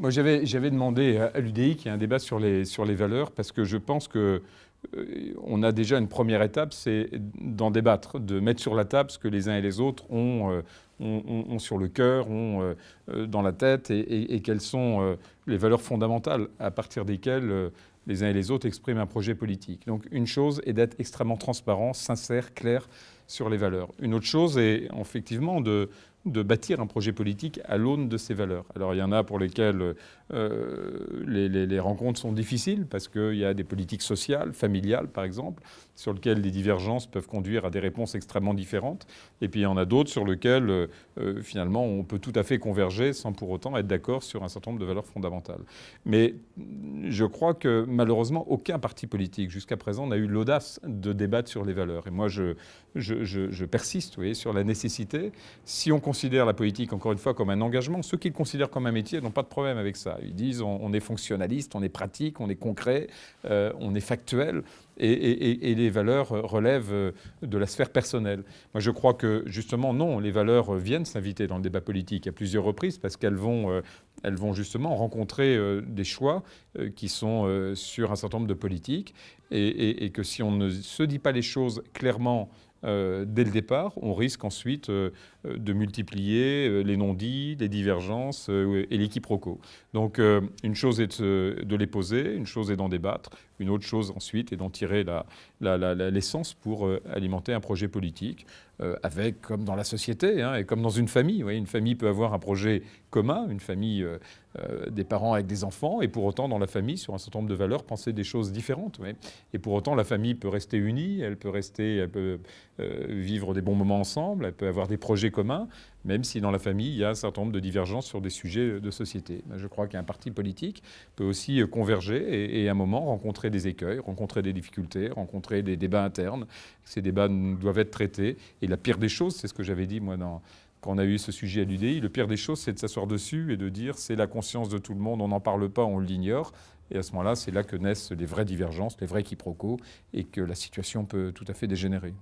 Moi, j'avais demandé à l'UDI qu'il y ait un débat sur les valeurs, parce que je pense que on a déjà une première étape, c'est d'en débattre, de mettre sur la table ce que les uns et les autres ont sur le cœur, ont dans la tête, et quelles sont les valeurs fondamentales à partir desquelles les uns et les autres expriment un projet politique. Donc une chose est d'être extrêmement transparent, sincère, clair sur les valeurs. Une autre chose est effectivement de bâtir un projet politique à l'aune de ces valeurs. Alors il y en a pour lesquelles les rencontres sont difficiles, parce qu'il y a des politiques sociales, familiales par exemple, sur lesquelles les divergences peuvent conduire à des réponses extrêmement différentes. Et puis il y en a d'autres sur lesquelles finalement on peut tout à fait converger sans pour autant être d'accord sur un certain nombre de valeurs fondamentales. Mais je crois que malheureusement aucun parti politique jusqu'à présent n'a eu l'audace de débattre sur les valeurs. Et moi je persiste, vous voyez, sur la nécessité. Si on considère la politique, encore une fois, comme un engagement, ceux qui le considèrent comme un métier n'ont pas de problème avec ça. Ils disent on est fonctionnaliste, on est pratique, on est concret, on est factuel, et les valeurs relèvent de la sphère personnelle. Moi, je crois que, justement, non, les valeurs viennent s'inviter dans le débat politique à plusieurs reprises, parce qu'elles vont justement rencontrer des choix qui sont sur un certain nombre de politiques, et que si on ne se dit pas les choses clairement dès le départ, on risque ensuite de multiplier les non-dits, les divergences et les quiproquos. Donc une chose est de les poser, une chose est d'en débattre, une autre chose ensuite est d'en tirer l'essence pour alimenter un projet politique avec, comme dans la société, hein, et comme dans une famille. Vous voyez, une famille peut avoir un projet commun, une famille des parents avec des enfants, et pour autant dans la famille, sur un certain nombre de valeurs, penser des choses différentes. Oui. Et pour autant, la famille peut rester unie, elle peut vivre des bons moments ensemble, elle peut avoir des projets communs, même si dans la famille, il y a un certain nombre de divergences sur des sujets de société. Je crois qu'un parti politique peut aussi converger et à un moment rencontrer des écueils, rencontrer des difficultés, rencontrer des débats internes. Ces débats doivent être traités. Et la pire des choses, c'est ce que j'avais dit moi quand on a eu ce sujet à l'UDI, le pire des choses, c'est de s'asseoir dessus et de dire c'est la conscience de tout le monde, on n'en parle pas, on l'ignore. Et à ce moment-là, c'est là que naissent les vraies divergences, les vrais quiproquos, et que la situation peut tout à fait dégénérer.